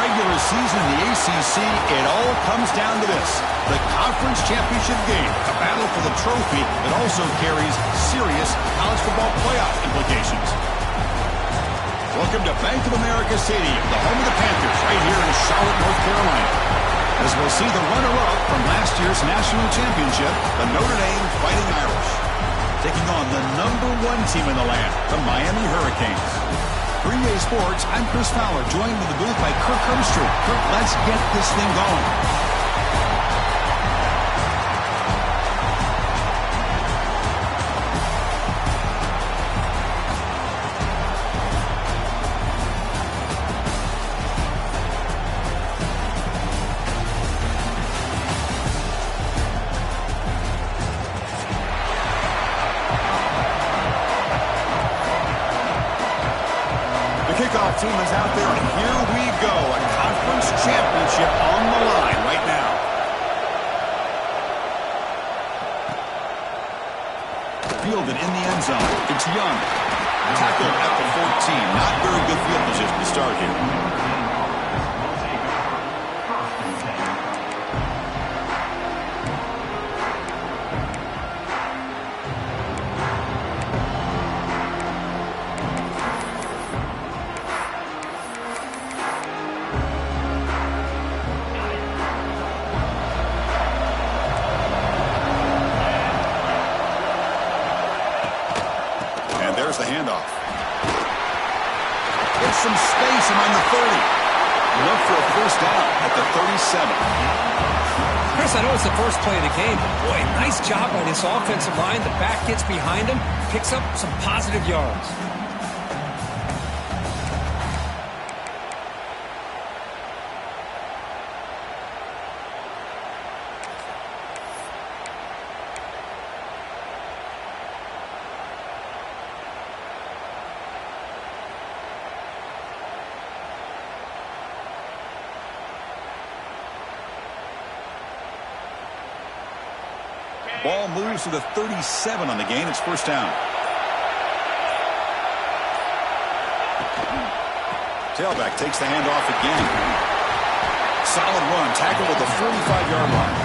regular season in the ACC, it all comes down to this. The conference championship game, a battle for the trophy that also carries serious college football playoff implications. Welcome to Bank of America Stadium, the home of the Panthers, right here in Charlotte, North Carolina. As we'll see the runner-up from last year's national championship, the Notre Dame Fighting Irish, taking on the #1 team in the land, the Miami Hurricanes. For EA Sports, I'm Chris Fowler, joined in the booth by Kirk Herbstreit. Kirk, let's get this thing going. Kickoff team is out there, and here we go. A conference championship on the line right now. Fielded in the end zone. It's Young. Tackled at the 14. Not very good field position to start here. There's the handoff. Gets some space around the 30. Look for a first down at the 37. Chris, I know it's the first play of the game, but boy, nice job by this offensive line. The back gets behind him, picks up some positive yards. Ball moves to the 37 on the gain. It's first down. Tailback takes the handoff again. Solid run. Tackle at the 45-yard line.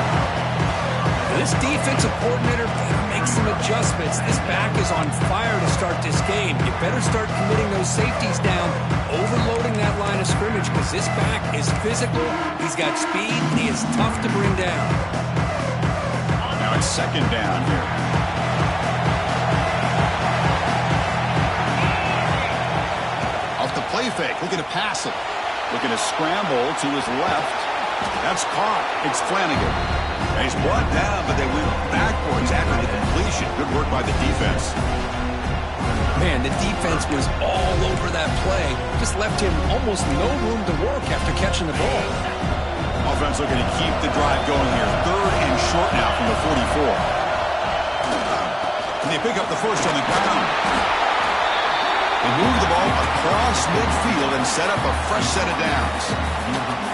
This defensive coordinator better make some adjustments. This back is on fire to start this game. You better start committing those safeties down, overloading that line of scrimmage, because this back is physical. He's got speed, and he is tough to bring down. Now it's second down here. Off the play fake, looking to pass it. Looking to scramble to his left. That's caught. It's Flanagan. He's brought down, but they went backwards after the completion. Good work by the defense. Man, the defense was all over that play. Just left him almost no room to work after catching the ball. Offense looking to keep the drive going here. Third and short now from the 44. And they pick up the first on the ground. They move the ball across midfield and set up a fresh set of downs.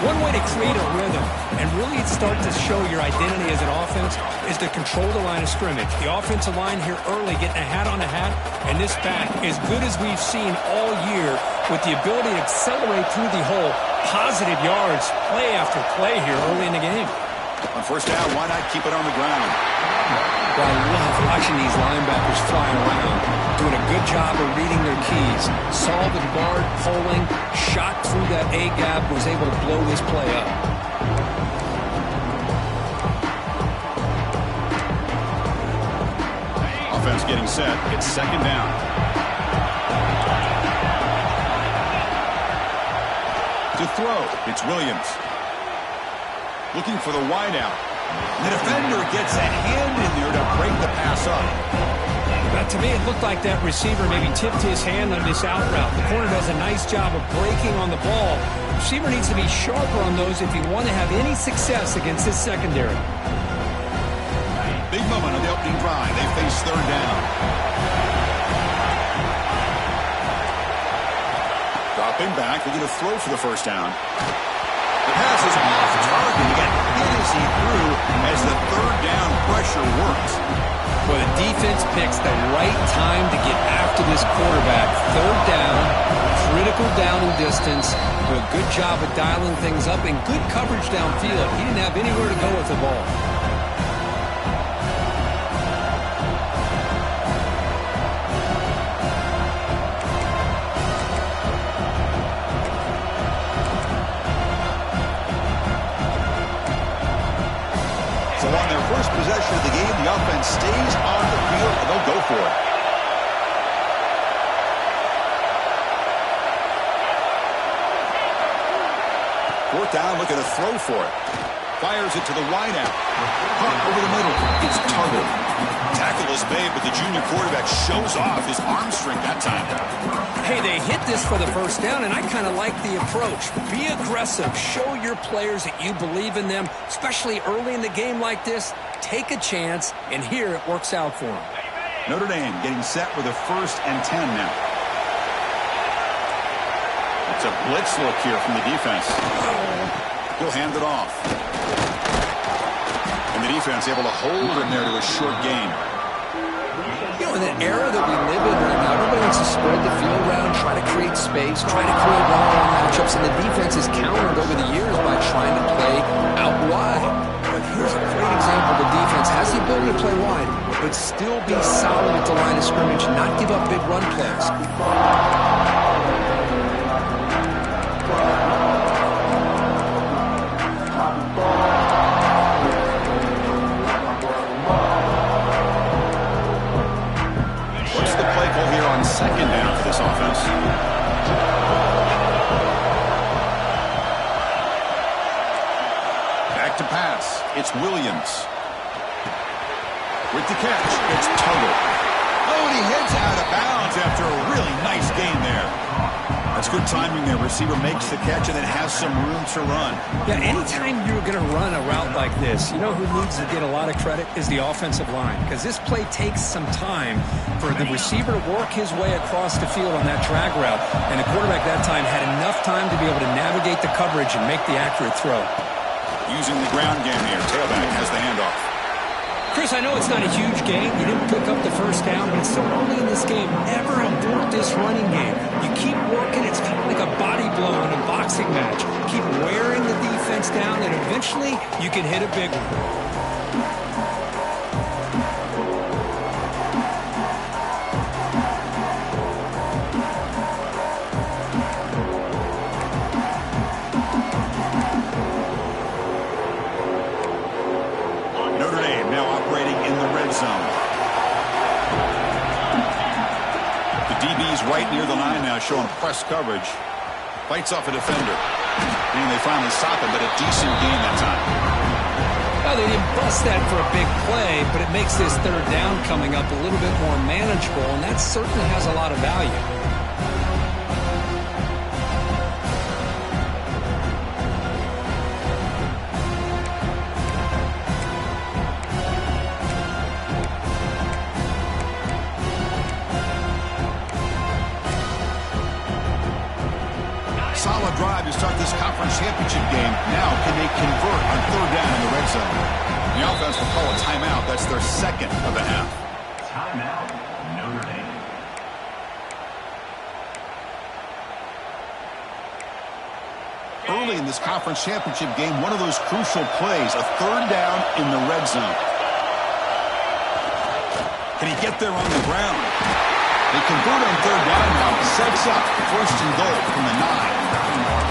One way to create a rhythm and really start to show your identity as an offense is to control the line of scrimmage. The offensive line here early getting a hat on a hat, and this back, as good as we've seen all year, with the ability to accelerate through the hole, positive yards, play after play here early in the game. On first down, why not keep it on the ground? Well, I love watching these linebackers fly around, doing a good job of reading their keys. Saw the guard pulling, shot through that A-gap, was able to blow this play up. Offense getting set. It's second down. To throw, it's Williams. Looking for the wideout. The defender gets a hand in there to break the pass up. But to me, it looked like that receiver maybe tipped his hand on this out route. The corner does a nice job of breaking on the ball. The receiver needs to be sharper on those if you want to have any success against this secondary. Big moment on the opening drive. They face third down. Dropping back, looking to throw for the first down. The pass is off target. He got hit as he threw as the third down pressure works. Well, the defense picks the right time to get after this quarterback. Third down, critical down and distance. Do a good job of dialing things up and good coverage downfield. He didn't have anywhere to go with the ball. So on their first possession of the game, the offense stays on the field, and they'll go for it. Fourth down, looking to throw for it. Fires it to the wideout. Punt over the middle. It's Tuttle. Tackle is made, but the junior quarterback shows off his arm strength that time. Hey, they hit this for the first down, and I kind of like the approach. Be aggressive. Show your players that you believe in them, especially early in the game like this. Take a chance, and here it works out for them. Notre Dame getting set with a 1st and 10 now. It's a blitz look here from the defense. He'll hand it off. And the defense able to hold him there to a short gain. You know, in the era that we live in right now, everybody wants to spread the field around, try to create space, try to create one-on-one matchups, and the defense is countered over the years by trying to play out wide. But here's a great example. The defense has the ability to play wide, but still be solid at the line of scrimmage, not give up big run plays. Second down for this offense. Back to pass. It's Williams. With the catch, it's Tuttle. Oh, and he heads out of bounds after a really nice gain there. That's good timing there. Receiver makes the catch and then has some room to run. Yeah, anytime you're going to run a route like this, you know who needs to get a lot of credit is the offensive line, because this play takes some time for the receiver to work his way across the field on that drag route, and the quarterback that time had enough time to be able to navigate the coverage and make the accurate throw. Using the ground game here, tailback has the handoff. Chris, I know it's not a huge gain. You didn't pick up the first down, but it's so early in this game. Never abort this running game. You keep working. It's kind of like a body blow in a boxing match. Keep wearing the defense down, and eventually you can hit a big one. Right near the line now, showing press coverage. Fights off a defender. And they finally stop him, but a decent gain that time. Well, they didn't bust that for a big play, but it makes this third down coming up a little bit more manageable, and that certainly has a lot of value. Solid drive to start this conference championship game. Now, can they convert on third down in the red zone? The offense will call a timeout. That's their second of the half. Timeout, Notre Dame. Early in this conference championship game, one of those crucial plays, a third down in the red zone. Can he get there on the ground? They convert on third down now. Sets up 1st and goal from the 9.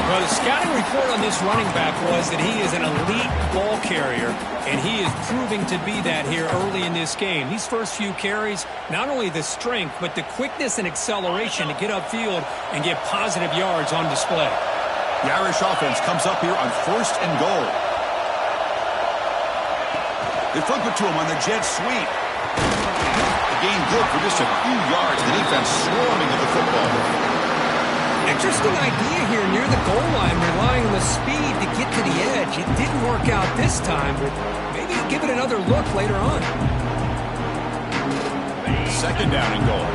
Well, the scouting report on this running back was that he is an elite ball carrier, and he is proving to be that here early in this game. These first few carries, not only the strength, but the quickness and acceleration to get upfield and get positive yards on display. The Irish offense comes up here on 1st and goal. They flip it to him on the jet sweep. The gain good for just a few yards. The defense swarming at the football. Interesting idea here near the goal line, relying on the speed to get to the edge. It didn't work out this time, but maybe give it another look later on. Second down and goal.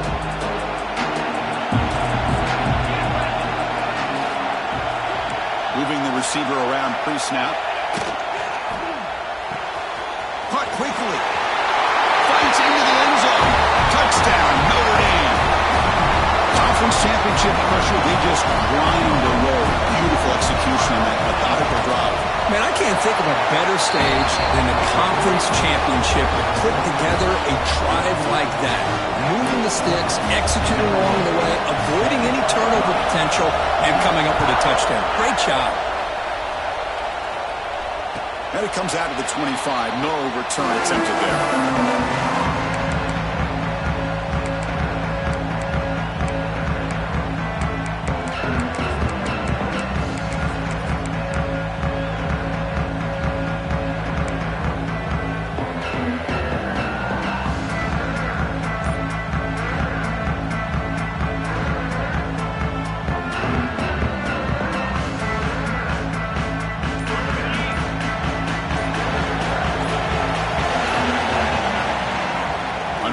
Moving the receiver around pre-snap. Caught quickly. Fights into the end zone. Touchdown, Notre Dame. Conference championship pressure, they just just grind away. Beautiful execution in that methodical drive. Man, I can't think of a better stage than the conference championship to put together a drive like that. Moving the sticks, executing along the way, avoiding any turnover potential, and coming up with a touchdown. Great job. And it comes out of the 25. No return attempted there.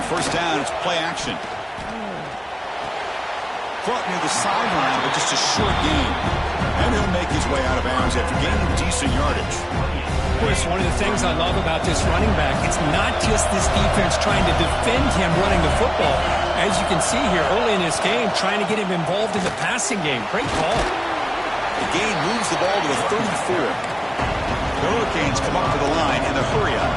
First down, it's play action. Brought near the sideline, but just a short gain. And he'll make his way out of bounds after gaining decent yardage. Chris, one of the things I love about this running back, it's not just this defense trying to defend him running the football. As you can see here early in this game, trying to get him involved in the passing game. Great call. The gain moves the ball to the 34. The Hurricanes come up to the line in the hurry-up.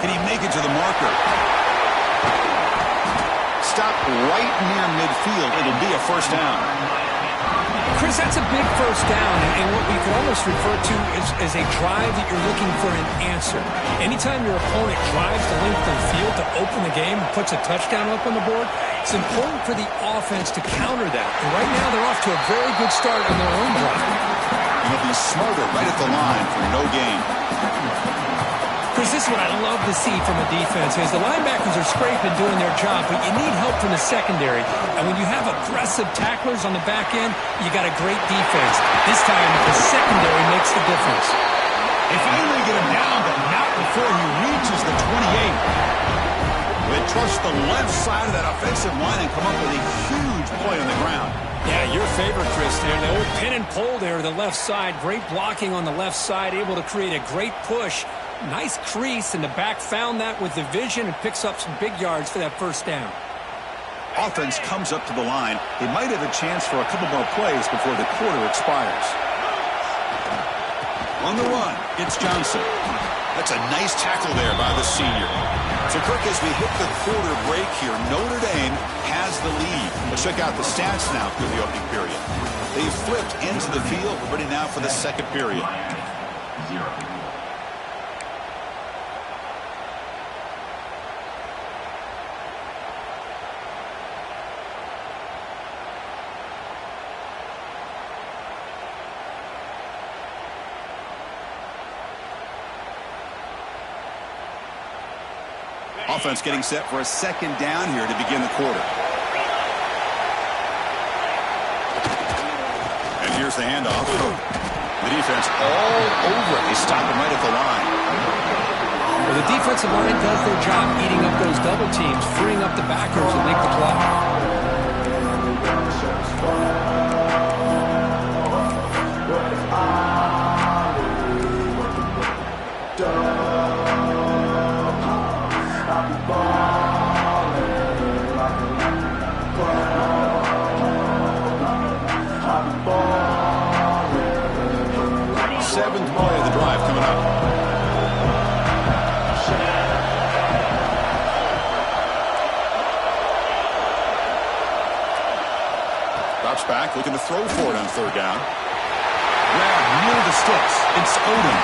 Can he make it to the marker? Stop right near midfield. It'll be a first down. Chris, that's a big first down, and what we could almost refer to as a drive that you're looking for an answer. Anytime your opponent drives the length of the field to open the game and puts a touchdown up on the board, it's important for the offense to counter that. And right now they're off to a very good start on their own drive. And he'll be smarter right at the line for no gain. Chris, this is what I love to see from a defense is the linebackers are scraping, doing their job, but you need help from the secondary. And when you have aggressive tacklers on the back end, you got a great defense. This time, the secondary makes the difference. They finally get him down, but not before he reaches the 28. They trust the left side of that offensive line and come up with a huge play on the ground. Yeah, your favorite, Chris, there. The old pin and pull there to the left side. Great blocking on the left side, able to create a great push. Nice crease, and the back found that with the vision and picks up some big yards for that first down. Offense comes up to the line. They might have a chance for a couple more plays before the quarter expires. On the run, it's Johnson. That's a nice tackle there by the senior. So, Kirk, as we hit the quarter break here, Notre Dame has the lead. Let's check out the stats now through the opening period. They've flipped into the field, ready now for the second period. 0. Offense getting set for a second down here to begin the quarter. And here's the handoff. The defense all over it. They stop him right at the line. Well, the defensive line does their job eating up those double teams, freeing up the backers to make the play. Seventh play of the drive coming up. Drops back, looking to throw for it on third down. Grab near the sticks. It's Odom.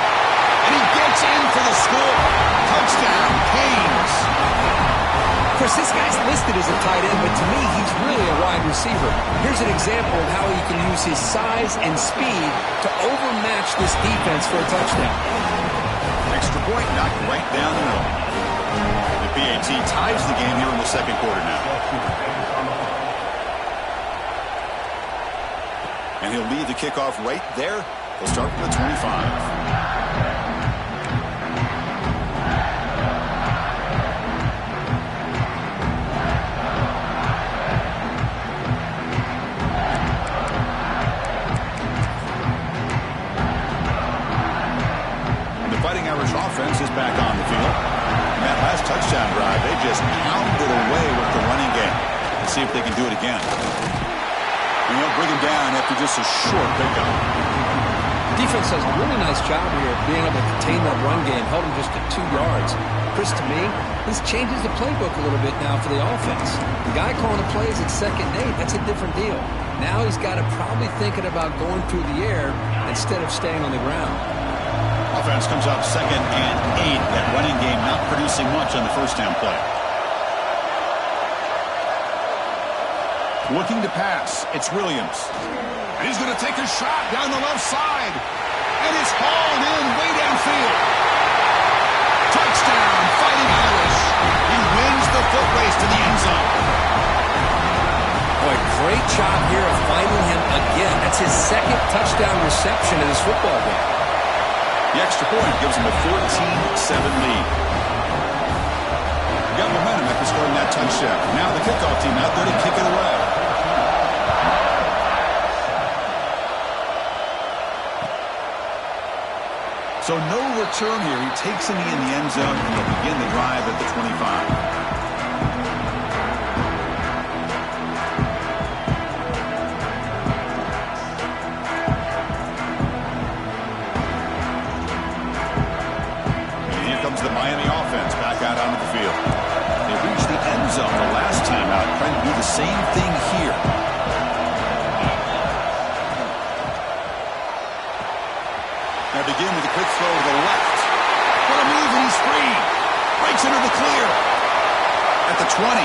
And he gets in for the score. Touchdown, Canes. Of course, this guy's listed as a tight end, but to me, he's really a wide receiver. Here's an example of how he can use his size and speed to overmatch this defense for a touchdown. Extra point knocked right down the middle. The PAT ties the game here in the second quarter now. And he'll lead the kickoff right there. They'll start from the 25. Fighting Irish offense is back on the field. In that last touchdown drive, they just pounded away with the running game. Let's see if they can do it again. And they'll bring him down after just a short pickup. Defense does a really nice job here of being able to contain that run game, held him just at 2 yards. Chris, to me, this changes the playbook a little bit now for the offense. The guy calling the plays at 2nd and 8, that's a different deal. Now he's got to probably thinking about going through the air instead of staying on the ground. Offense comes up 2nd and 8. That running game not producing much on the first down play. Looking to pass, it's Williams. And he's going to take a shot down the left side. And it's hauled in way downfield. Touchdown, Fighting Irish. He wins the foot race to the end zone. Boy, great job here of finding him again. That's his 2nd touchdown reception in this football game. The extra point gives him a 14-7 lead. Got momentum after scoring that touchdown. Now the kickoff team out there to kick it away. So no return here. He takes him in the end zone, and they'll begin the drive at the 25. The Miami offense back out onto the field. They reached the end zone the last time out, trying to do the same thing here. Now begin with a quick throw to the left. What a move, and he's free. Breaks into the clear. At the 20.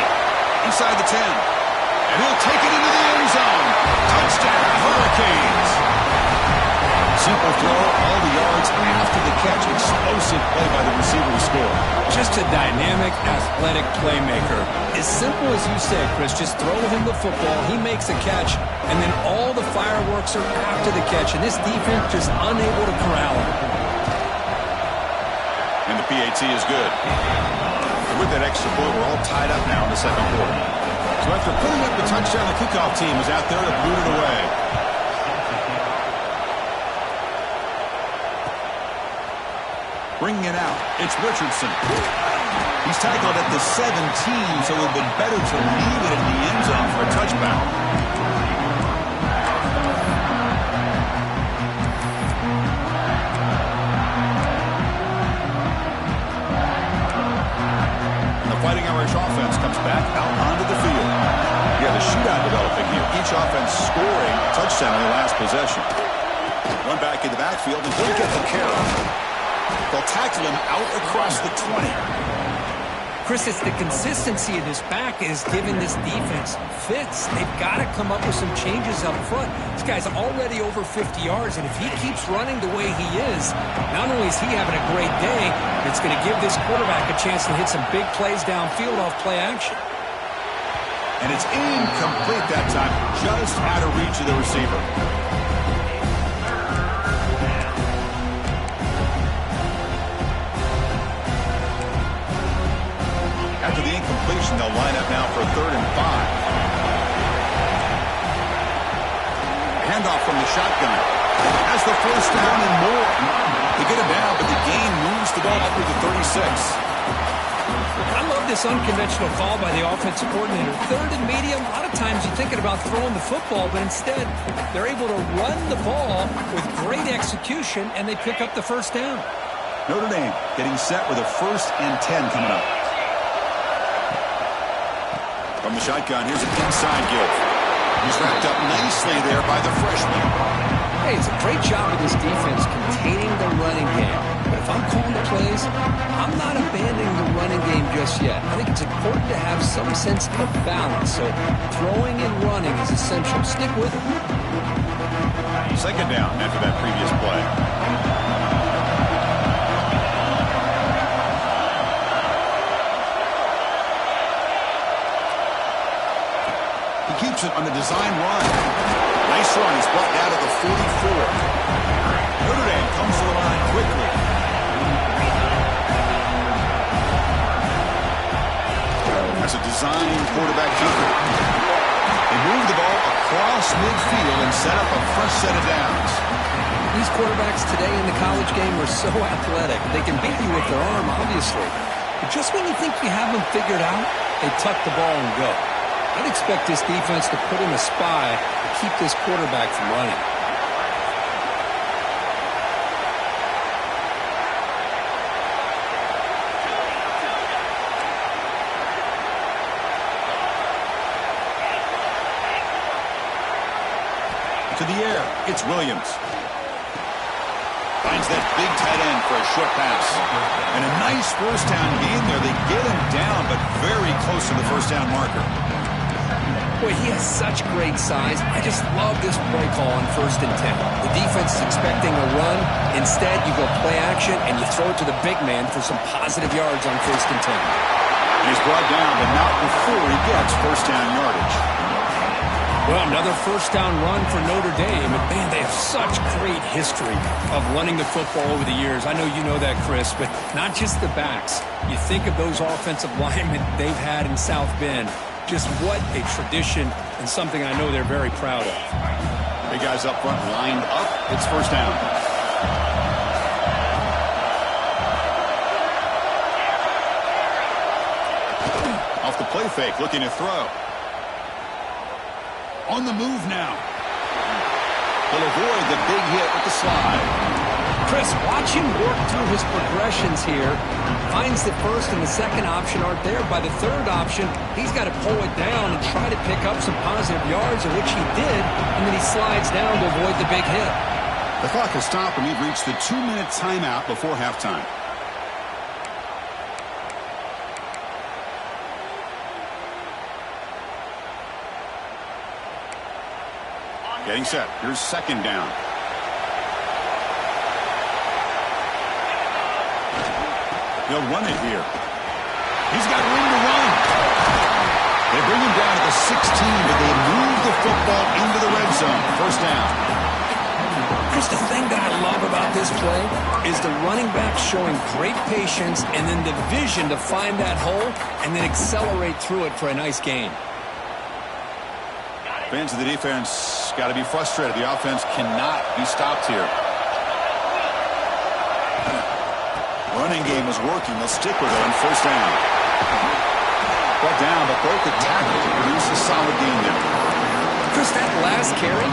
Inside the 10. And he'll take it into the end zone. Touchdown, Hurricanes. Simple throw, all the yards after the catch. Explosive play by the receiver to score. Just a dynamic, athletic playmaker. As simple as you say, Chris, just throw him the football, he makes a catch, and then all the fireworks are after the catch, and this defense just unable to corral him. And the PAT is good. And with that extra point, we're all tied up now in the 2nd quarter. So after putting up the touchdown, the kickoff team is out there to boot it away. Bringing it out, it's Richardson. He's tackled at the 17, so it would have been better to leave it in the end zone for a touchback. And the Fighting Irish offense comes back out onto the field. You have a shootout developing here. Each offense scoring a touchdown in the last possession. One back in the backfield, and he'll get the carry. They'll tackle him out across the 20. Chris, it's the consistency of this back is giving this defense fits. They've got to come up with some changes up front. This guy's already over 50 yards, and if he keeps running the way he is, not only is he having a great day, but it's going to give this quarterback a chance to hit some big plays downfield off play action. And it's incomplete that time, just out of reach of the receiver. After the incompletion, they'll line up now for 3rd and 5. Handoff from the shotgun. Has the first down and more. They get it down, but the gain moves the ball up to the 36. I love this unconventional call by the offensive coordinator. 3rd and medium, a lot of times you're thinking about throwing the football, but instead they're able to run the ball with great execution, and they pick up the first down. Notre Dame getting set with a 1st and 10 coming up. From the shotgun, here's an inside give. He's wrapped up nicely there by the freshman. Hey, it's a great job of this defense containing the running game. But if I'm calling the plays, I'm not abandoning the running game just yet. I think it's important to have some sense of balance. So throwing and running is essential. Stick with it. 2nd down after that previous play. Keeps it on the design run. Nice run. He's brought down to the 44. Notre Dame comes to the line quickly. That's a design quarterback keeper. They move the ball across midfield and set up a fresh set of downs. These quarterbacks today in the college game are so athletic. They can beat you with their arm, obviously. But just when you think you have them figured out, they tuck the ball and go. I'd expect this defense to put in a spy to keep this quarterback from running. To the air, it's Williams. Finds that big tight end for a short pass. And a nice first down gain there. They get him down, but very close to the first down marker. Boy, he has such great size. I just love this play call on 1st and 10. The defense is expecting a run. Instead, you go play action, and you throw it to the big man for some positive yards on 1st and 10. And he's brought down, but not before he gets first down yardage. Well, another first down run for Notre Dame. And, man, they have such great history of running the football over the years. I know you know that, Chris, but not just the backs. You think of those offensive linemen they've had in South Bend. Just what a tradition and something I know they're very proud of. Big guys up front lined up. It's first down. Off the play fake, looking to throw. On the move now. He'll avoid the big hit with the slide. Chris, watch him work through his progressions here. Finds the first and the second option aren't there. By the third option, he's got to pull it down and try to pick up some positive yards, of which he did, and then he slides down to avoid the big hit. The clock has stopped, and we've reached the 2-minute timeout before halftime. Getting set. Here's second down. He'll run it here. He's got room to run. They bring him down at the 16, but they move the football into the red zone. First down. Chris, the thing that I love about this play is the running back showing great patience and then the vision to find that hole and then accelerate through it for a nice gain. Fans of the defense got to be frustrated. The offense cannot be stopped here. Running game is working. They'll stick with it on first down. Brought down, but broke the tackle to produce a solid gain there. Chris, that last carry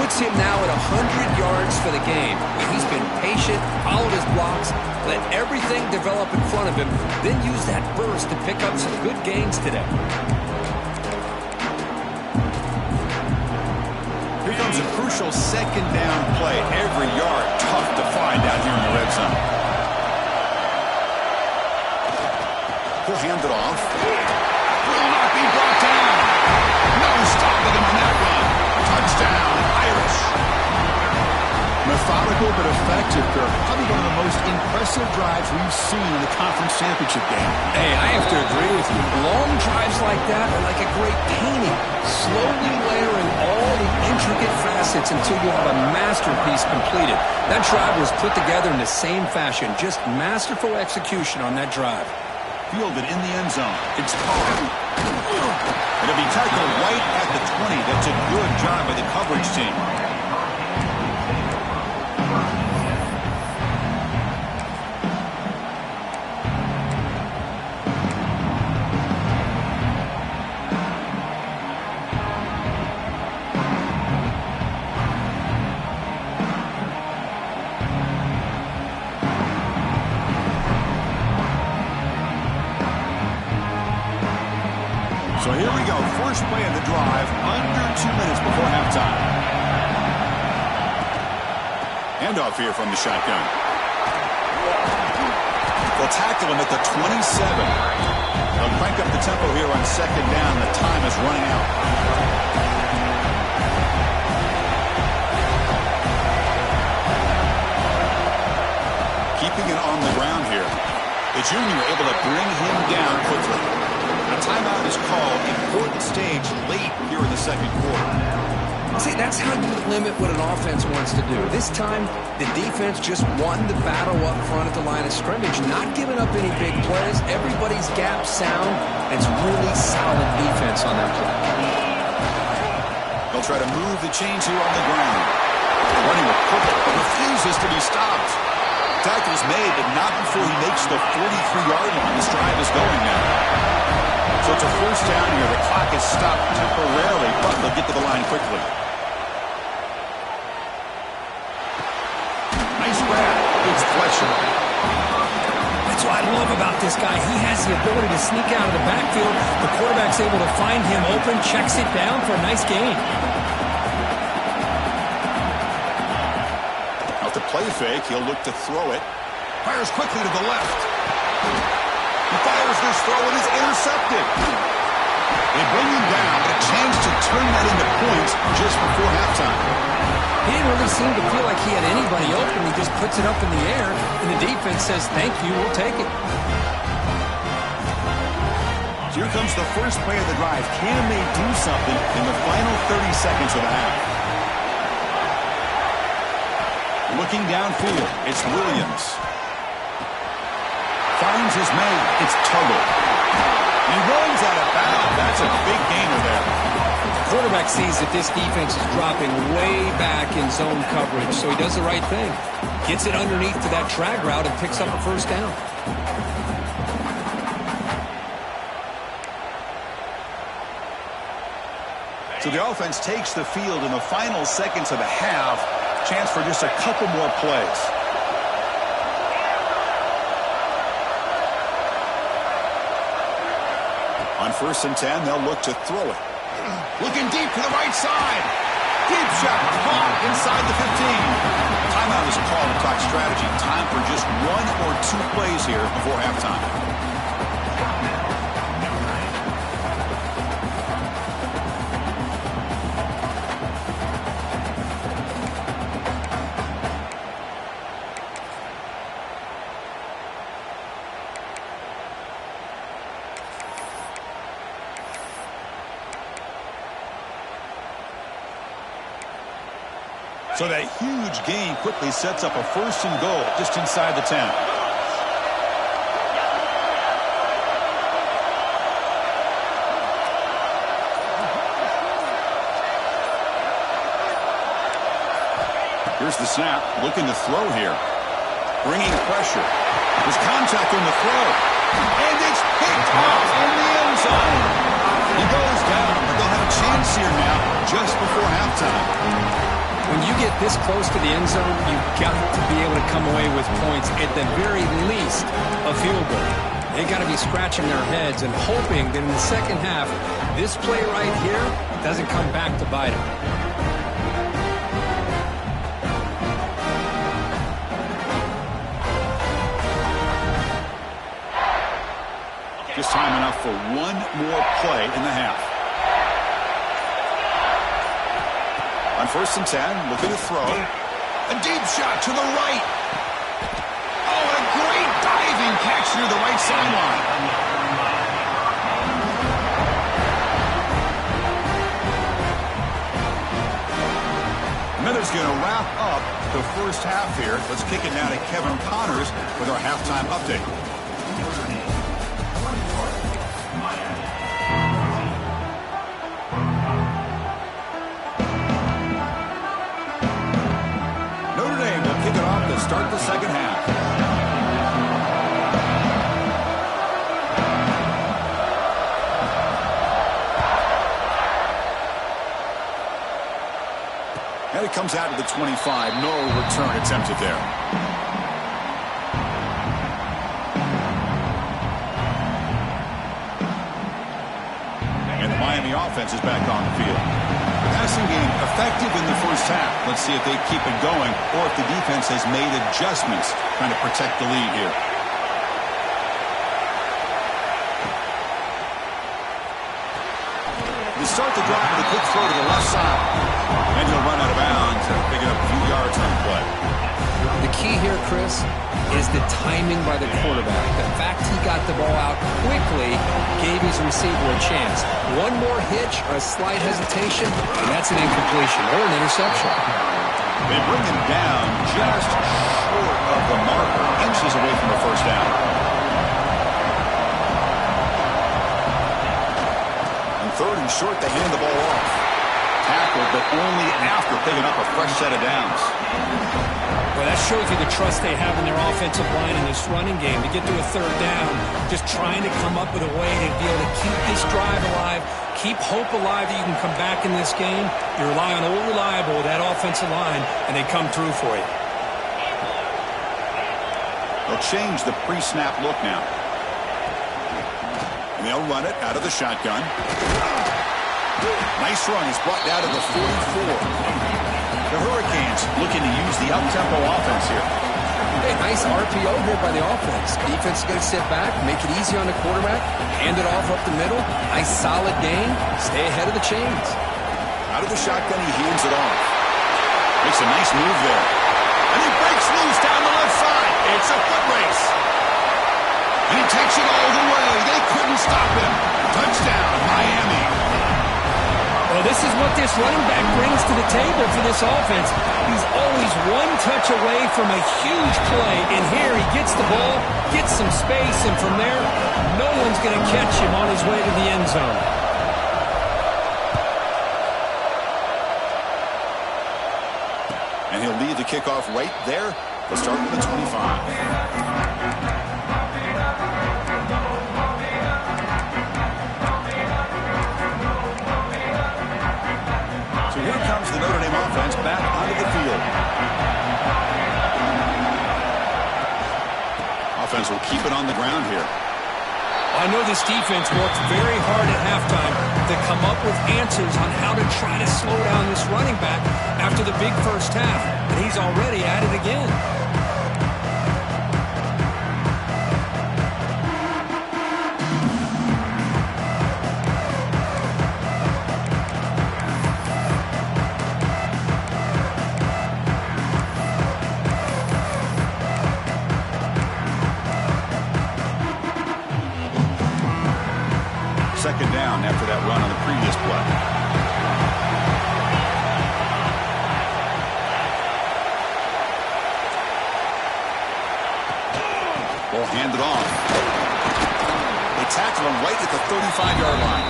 puts him now at 100 yards for the game. He's been patient, followed his blocks, let everything develop in front of him, then use that burst to pick up some good gains today. Here comes a crucial second down play. Every yard tough to find out here in the red zone. He'll hand it off. Will not be brought down. No stopping him on that run. Touchdown, Irish. Methodical but effective, Kirk. Probably one of the most impressive drives we've seen in the conference championship game. Hey, I have to agree with you. Long drives like that are like a great painting. Slowly layering all the intricate facets until you have a masterpiece completed. That drive was put together in the same fashion. Just masterful execution on that drive. Fielded in the end zone. It's caught. It'll be tackled right at the 20. That's a good job by the coverage team. So here we go, first play of the drive, under 2 minutes before halftime. Handoff here from the shotgun. They'll tackle him at the 27. They'll crank up the tempo here on second down. The time is running out. Keeping it on the ground here. The junior able to bring him down quickly. A timeout is called. Important stage late here in the second quarter. See, that's how you limit what an offense wants to do. This time, the defense just won the battle up front at the line of scrimmage, not giving up any big plays. Everybody's gap sound. It's really solid defense on that play. They'll try to move the chains here on the ground. Running with purple, but refuses to be stopped. tackle's made, but not before he makes the 43-yard line. This drive is going now. So it's a first down here. The clock is stopped temporarily, but they'll get to the line quickly. Nice grab. It's Fletcher. That's what I love about this guy. He has the ability to sneak out of the backfield. The quarterback's able to find him open, checks it down for a nice gain. Out the play fake, he'll look to throw it. Fires quickly to the left. He fires this throw and is intercepted. They bring him down, but a chance to turn that into points just before halftime. He didn't really seem to feel like he had anybody open. He just puts it up in the air, and the defense says, thank you, we'll take it. Here comes the first play of the drive. Can they do something in the final 30 seconds of the half? Looking downfield, it's Williams. Finds his man, it's Tuttle. He runs out of bounds. That's a big gainer there. Quarterback sees that this defense is dropping way back in zone coverage, so he does the right thing. Gets it underneath to that drag route and picks up a first down. So the offense takes the field in the final seconds of the half. Chance for just a couple more plays. On 1st and 10, they'll look to throw it. Looking deep to the right side. Deep shot caught inside the 15. Timeout is called to talk strategy. Time for just 1 or 2 plays here before halftime. So that huge gain quickly sets up a 1st and goal just inside the 10. Here's the snap, looking to throw here. Bringing pressure. There's contact on the throw. And it's picked off in the end zone. He goes down, but they'll have a chance here now just before halftime. When you get this close to the end zone, you've got to be able to come away with points, at the very least, a field goal. They've got to be scratching their heads and hoping that in the second half, this play right here doesn't come back to bite them. Just time enough for 1 more play in the half. On 1st and 10, looking to throw. A deep shot to the right. Oh, a great diving catch near the right sideline. Miller's going to wrap up the first half here. Let's kick it now to Kevin Connors with our halftime update. Start the second half. And it comes out to the 25. No return attempted there. And the Miami offense is back on the field. Passing game effective in the first half. Let's see if they keep it going or if the defense has made adjustments trying to protect the lead here. They start the drive with a quick throw to the left side. And he'll run out of bounds, picking up a few yards on the play. The key here, Chris, is the timing by the quarterback. The fact he got the ball out quickly gave his receiver a chance. One more hitch or a slight hesitation, and that's an incompletion or an interception. They bring him down just short of the marker, inches away from the first down. On 3rd and short, they hand the ball off. Tackled, but only after picking up a fresh set of downs. Well, that shows you the trust they have in their offensive line in this running game. To get to a third down, just trying to come up with a way to be able to keep this drive alive, keep hope alive that you can come back in this game. You rely on old reliable, that offensive line, and they come through for you. They'll change the pre-snap look now. And they'll run it out of the shotgun. Nice run. He's brought down to the 44. The Hurricanes looking to use the up-tempo offense here. Hey, nice RPO here by the offense. Defense is going to sit back, make it easy on the quarterback, hand it off up the middle. Nice solid game. Stay ahead of the chains. Out of the shotgun, he hands it off. Makes a nice move there. And he breaks loose down the left side. It's a foot race. And he takes it all the way. They couldn't stop him. Touchdown, Miami. Well, this is what this running back brings to the table for this offense. He's always one touch away from a huge play. And here he gets the ball, gets some space, and from there, no one's going to catch him on his way to the end zone. And he'll lead the kickoff right there. They'll start with the 25. Here comes the Notre Dame offense back onto the field. Offense will keep it on the ground here. I know this defense worked very hard at halftime to come up with answers on how to try to slow down this running back after the big first half. And he's already at it again. Second down after that run on the previous play. Ball handed off. They tackle him right at the 35-yard line.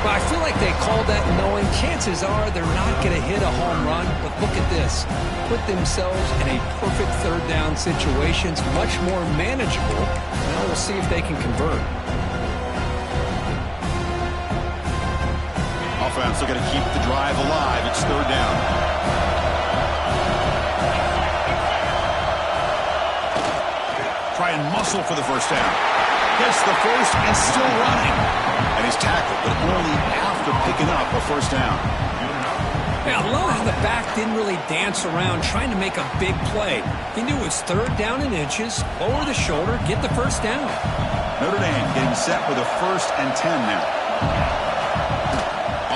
Well, I feel like they called that knowing chances are they're not going to hit a home run. But look at this. Put themselves in a perfect third down situation. It's much more manageable. Now we'll see if they can convert. Offense looking to keep the drive alive. It's third down. Try and muscle for the first down. Gets the first and still running. And he's tackled, but only after picking up a first down. Yeah, I love how the back didn't really dance around trying to make a big play. He knew it was third down in inches, lower the shoulder, get the first down. Notre Dame getting set with a 1st and 10 now.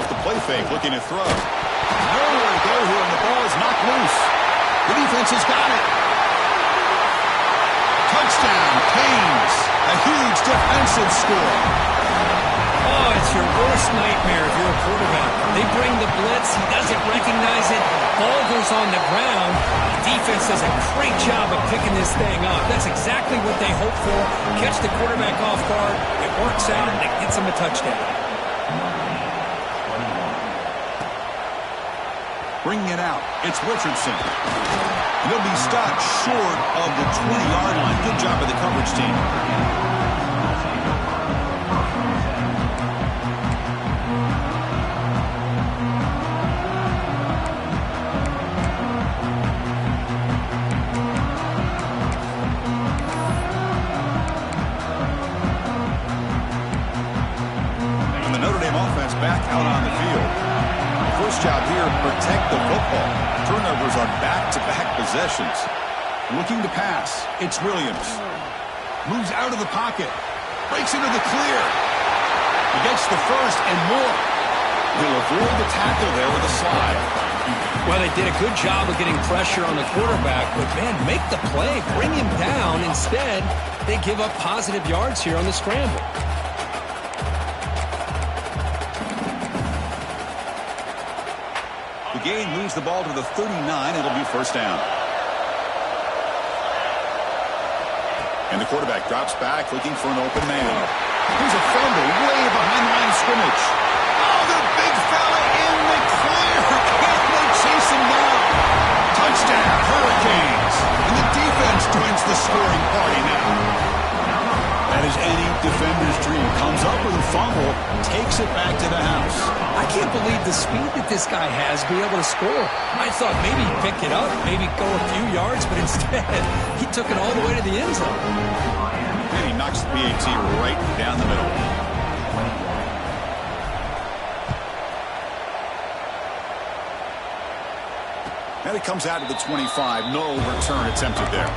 Off the play fake, looking to throw. Nowhere to go here, and the ball is knocked loose. The defense has got it. Touchdown, Canes. A huge defensive score. Oh, it's your worst nightmare if you're a quarterback. They bring the blitz. He doesn't recognize it. Ball goes on the ground. The defense does a great job of picking this thing up. That's exactly what they hope for. Catch the quarterback off guard. It works out, and it gets him a touchdown. Bringing it out, it's Richardson. And he'll be stopped short of the 20-yard line. Good job by the coverage team. And the Notre Dame offense back out on the field. First job here, protect the football. Turnovers on back-to-back possessions. Looking to pass, it's Williams. Moves out of the pocket. Breaks into the clear. He gets the first and more. He'll avoid the tackle there with a slide. Well, they did a good job of getting pressure on the quarterback, but, man, make the play. Bring him down. Instead, they give up positive yards here on the scramble. The gain moves the ball to the 39. It'll be first down. And the quarterback drops back, looking for an open man. Here's a fumble way behind the line of scrimmage. Oh, the big fella in the clear. Can't they chase him down? Touchdown, Hurricanes. the scoring party now. That is any defender's dream. Comes up with a fumble, takes it back to the house. I can't believe the speed that this guy has to be able to score. I thought maybe he'd pick it up, maybe go a few yards, but instead he took it all the way to the end zone. And he knocks the PAT right down the middle. And it comes out to the 25. No return attempted there.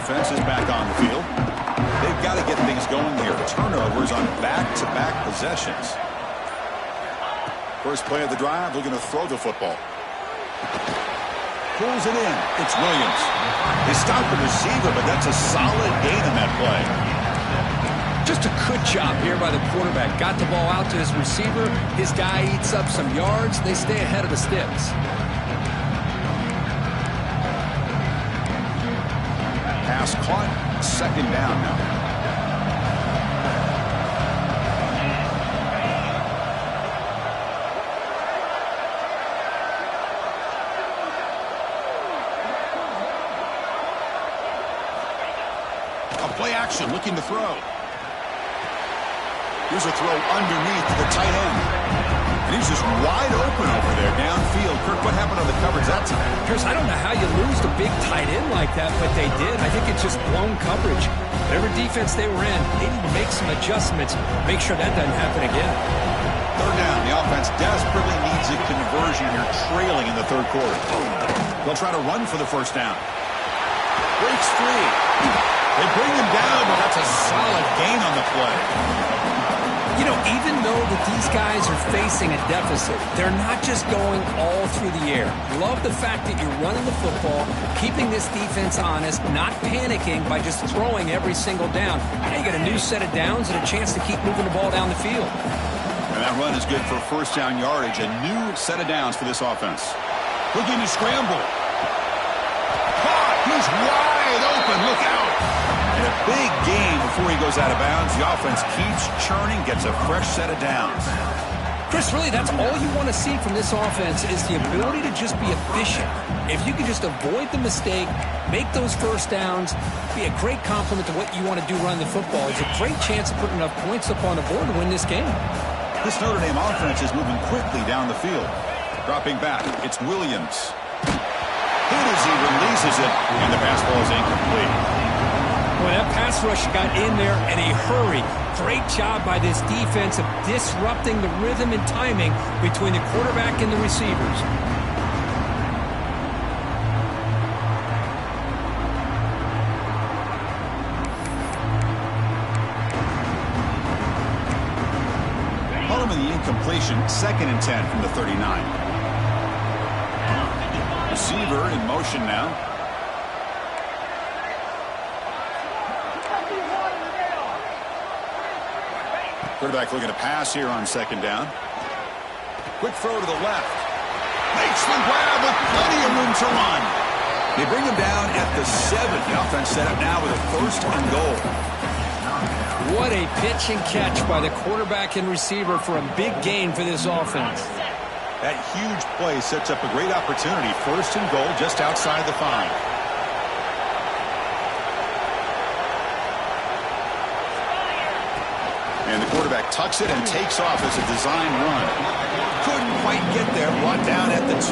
Offense is back on the field. They've got to get things going here. Turnovers on back-to-back possessions. First play of the drive, looking to throw the football. Pulls it in. It's Williams. They stop the receiver, but that's a solid gain on that play. Just a good job here by the quarterback. Got the ball out to his receiver. His guy eats up some yards. They stay ahead of the sticks. Pass caught, second down now. A play action, looking to throw. Here's a throw underneath to the tight end. And he's just wide open over there downfield. Kirk, what happened on the coverage that time? Chris, I don't know how you lose the big tight end like that, but they did. I think it's just blown coverage. Whatever defense they were in, they need to make some adjustments. Make sure that doesn't happen again. Third down. The offense desperately needs a conversion here, trailing in the third quarter. They'll try to run for the first down. Breaks free. They bring him down, but that's a solid gain on the play. You know, even though that these guys are facing a deficit, they're not just going all through the air. Love the fact that you're running the football, keeping this defense honest, not panicking by just throwing every single down. Now you got a new set of downs and a chance to keep moving the ball down the field. And that run is good for first down yardage. A new set of downs for this offense. Looking to scramble. Caught! He's wide open. Look out! And a big gain before he goes out of bounds. The offense keeps churning, gets a fresh set of downs. Chris, really, that's all you want to see from this offense is the ability to just be efficient. If you can just avoid the mistake, make those first downs, be a great compliment to what you want to do running the football. It's a great chance to put enough points up on the board to win this game. This Notre Dame offense is moving quickly down the field. Dropping back, it's Williams. Hit as he releases it, and the pass ball is incomplete. Well, that pass rush got in there in a hurry. Great job by this defense of disrupting the rhythm and timing between the quarterback and the receivers. Hullum in the incompletion, 2nd and 10 from the 39. Receiver in motion now. Quarterback looking to pass here on 2nd down. Quick throw to the left. Makes the grab with plenty of room to run. They bring him down at the 7. The offense set up now with a 1st and goal. What a pitch and catch by the quarterback and receiver for a big gain for this offense. That huge play sets up a great opportunity. 1st and goal just outside the 5. And the quarterback tucks it and takes off as a design run. Couldn't quite get there, brought down at the 2.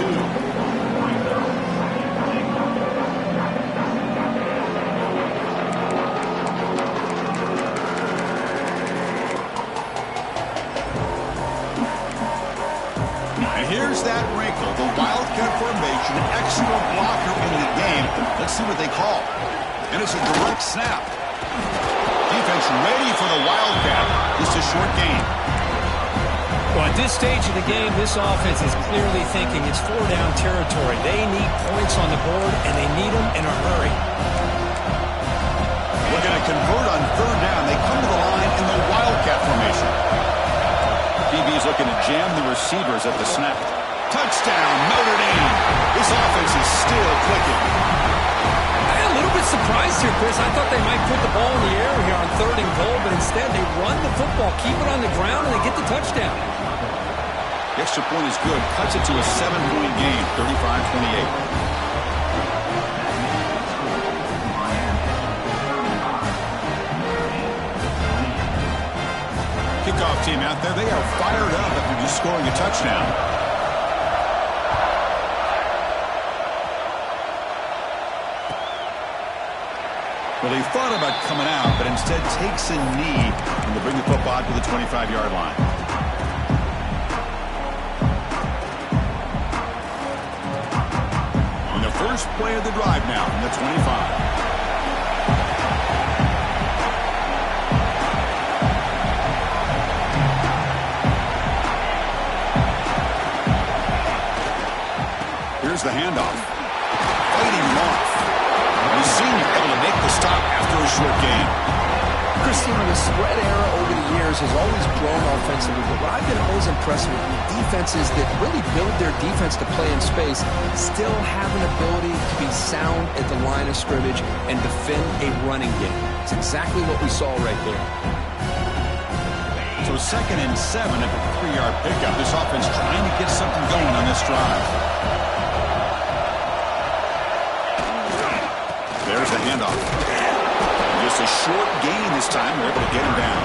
And here's that wrinkle, the Wildcat formation, extra blocker in the game. Let's see what they call. And it's a direct snap. Defense ready for the Wildcat. Just a short gain. Well, at this stage of the game, this offense is clearly thinking it's 4-down territory. They need points on the board, and they need them in a hurry. We're going to convert on 3rd down. They come to the line in the Wildcat formation. looking to jam the receivers at the snap. Touchdown, Notre Dame. This offense is still clicking. I'm a little bit surprised here, Chris. I thought they might put the ball in the air here on 3rd and goal, but instead they run the football, keep it on the ground, and they get the touchdown. The extra point is good. Cuts it to a 7-point game, 35-28. Kickoff team out there. They are fired up after just scoring a touchdown. Well, he thought about coming out, but instead takes a knee and to bring the football out to the 25-yard line. On the first play of the drive now from the 25. Here's the handoff. Fighting him off. The senior able to make the stop after a short gain. Christine, the spread era over the years has always grown offensively, but what I've been always impressed with defenses that really build their defense to play in space still have an ability to be sound at the line of scrimmage and defend a running game. It's exactly what we saw right there. So 2nd and 7 at the 3-yard pickup. This offense trying to get something going on this drive. There's the handoff. Just a short gain this time. They're able to get him down.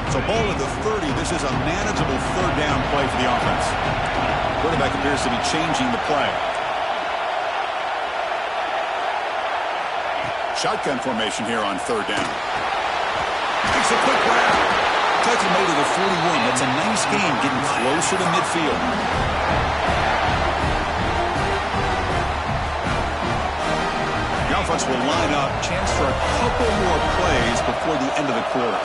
So ball at the 30. This is a manageable 3rd down play for the offense. Quarterback appears to be changing the play. Shotgun formation here on 3rd down. Takes a quick grab. Touch made to the 41. That's a nice gain, getting closer to midfield. The offense will line up. Chance for a couple more plays before the end of the quarter.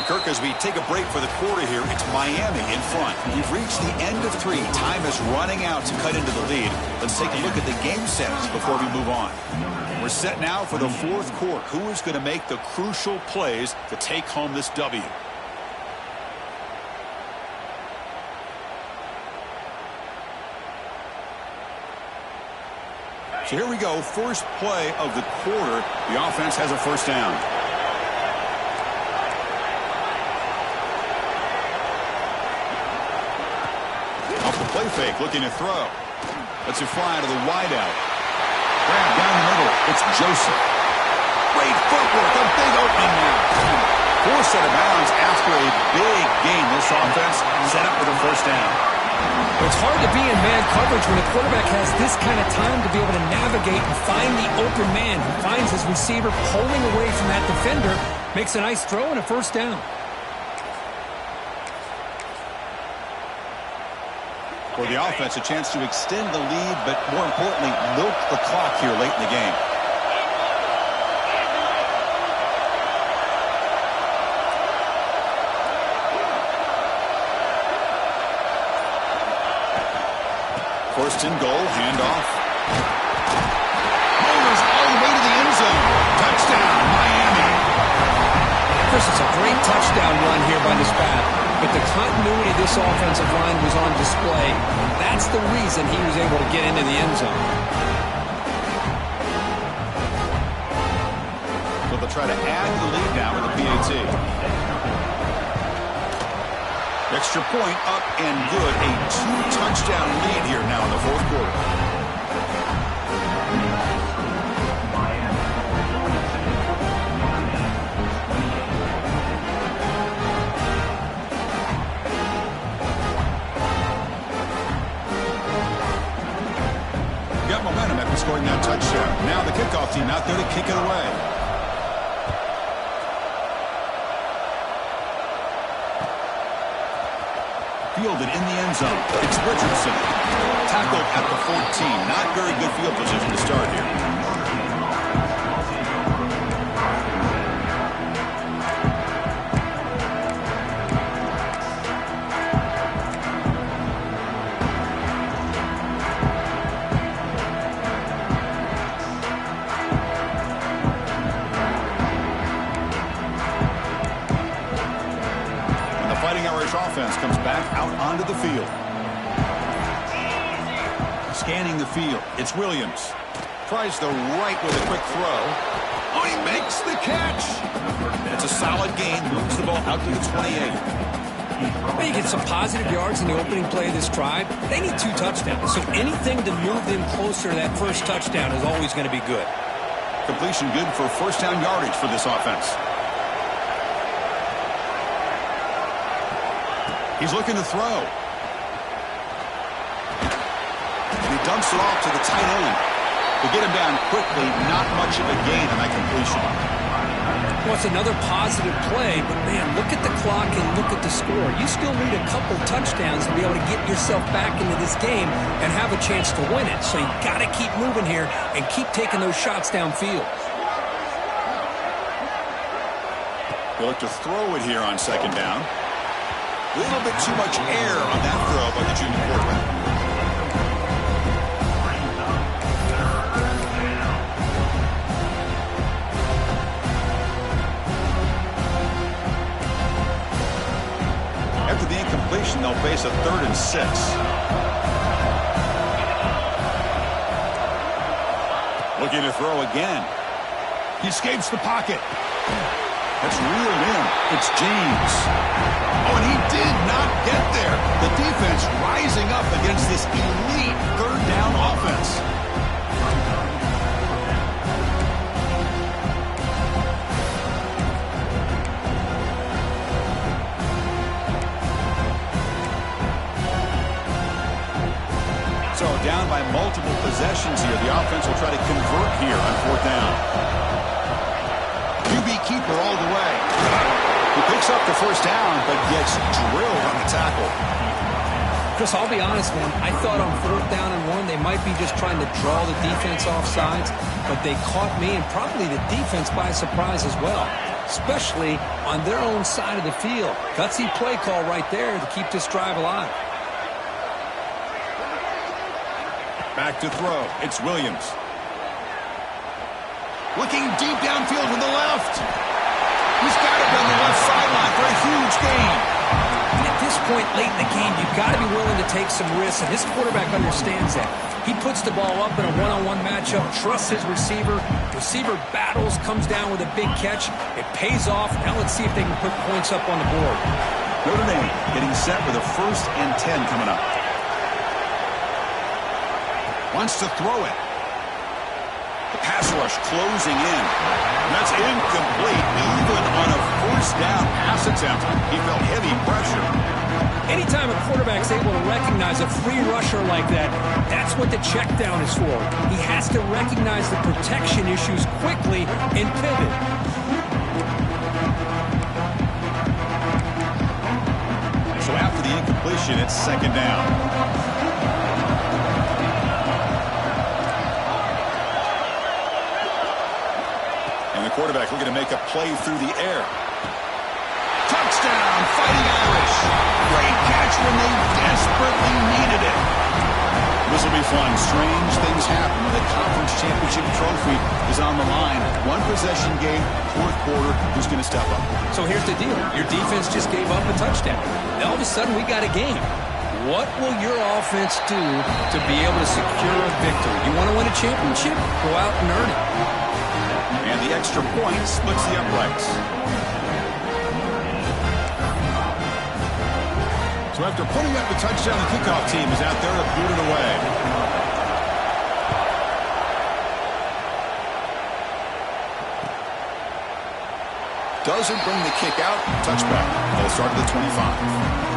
Kirk, as we take a break for the quarter here, it's Miami in front. We've reached the end of 3. Time is running out to cut into the lead. Let's take a look at the game sets before we move on. We're set now for the 4th quarter. Who is going to make the crucial plays to take home this W? So here we go. First play of the quarter. The offense has a 1st down. Play fake, looking to throw. Lets it fly to the wideout. Grab down the middle. It's Joseph. Great footwork. A big opening now. Forced out of bounds after a big gain. This offense set up with a 1st down. It's hard to be in man coverage when a quarterback has this kind of time to be able to navigate and find the open man who finds his receiver pulling away from that defender, makes a nice throw and a 1st down. For the offense, a chance to extend the lead, but more importantly, milk the clock here late in the game. First and goal, handoff. Bowlers all the way to the end zone. Touchdown, Miami. Chris, it's a great touchdown run here by this back. But the continuity of this offensive line was on display. That's the reason he was able to get into the end zone. So they'll try to add to the lead now with the PAT. Extra point up and good. A 2-touchdown lead here now in the 4th quarter. Momentum after scoring that touchdown. Now the kickoff team out there to kick it away. Fielded in the end zone. It's Richardson. Tackled at the 14. Not very good field position to start here. Offense comes back out onto the field. Scanning the field. It's Williams. Tries the right with a quick throw. Oh, he makes the catch. It's a solid gain. Moves the ball out to the 28. Well, you get some positive yards in the opening play of this drive. They need 2 touchdowns, so anything to move them closer to that first touchdown is always going to be good. Completion good for first down yardage for this offense. He's looking to throw. And he dumps it off to the tight end. To get him down quickly, not much of a gain on that completion. Well, it's another positive play, but man, look at the clock and look at the score. You still need a couple touchdowns to be able to get yourself back into this game and have a chance to win it. So you got to keep moving here and keep taking those shots downfield. They'll look to throw it here on second down. A little bit too much air on that throw by the junior quarterback. After the incompletion, they'll face a 3rd and 6. Looking to throw again. He escapes the pocket. That's reeled in. It's James. Oh, and he did not get there. The defense rising up against this elite 3rd down offense. So down by multiple possessions here. The offense will try to convert here on 4th down. QB keeper all the way. He picks up the first down, but gets drilled on the tackle. Chris, I'll be honest, man. I thought on 4th down and 1, they might be just trying to draw the defense off sides, but they caught me and probably the defense by surprise as well, especially on their own side of the field. Gutsy play call right there to keep this drive alive. Back to throw. It's Williams. Looking deep downfield with the left. He's got it on the left sideline for a huge gain. At this point late in the game, you've got to be willing to take some risks, and this quarterback understands that. He puts the ball up in a one-on-one matchup, trusts his receiver. Receiver battles, comes down with a big catch. It pays off. Now let's see if they can put points up on the board. Notre Dame getting set with a 1st and 10 coming up. Wants to throw it. The pass rush closing in. And that's incomplete. Even on a 1st down pass attempt, he felt heavy pressure. Anytime a quarterback's able to recognize a free rusher like that, that's what the check down is for. He has to recognize the protection issues quickly and pivot. So after the incompletion, it's 2nd down. Quarterback looking to make a play through the air. Touchdown, Fighting Irish. Great catch when they desperately needed it. This will be fun. Strange things happen when the conference championship trophy is on the line. 1 possession game, 4th quarter. Who's going to step up? So here's the deal. Your defense just gave up a touchdown. Now all of a sudden we got a game. What will your offense do to be able to secure a victory? You want to win a championship? Go out and earn it. And the extra point splits the uprights. So after putting up the touchdown, the kickoff team is out there to boot it away. Doesn't bring the kick out. Touchback. They'll start at the 25.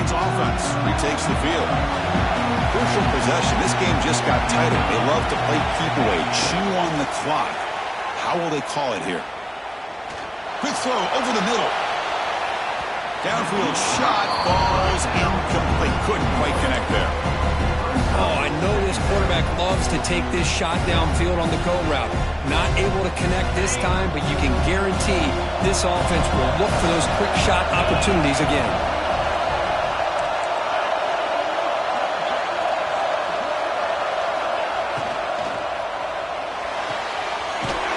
Offense retakes the field. crucial possession. This game just got tighter. They love to play keep away, chew on the clock. How will they call it here? Quick throw over the middle. Downfield shot falls incomplete. Couldn't quite connect there. Oh, I know this quarterback loves to take this shot downfield on the go route. Not able to connect this time, but you can guarantee this offense will look for those quick shot opportunities again.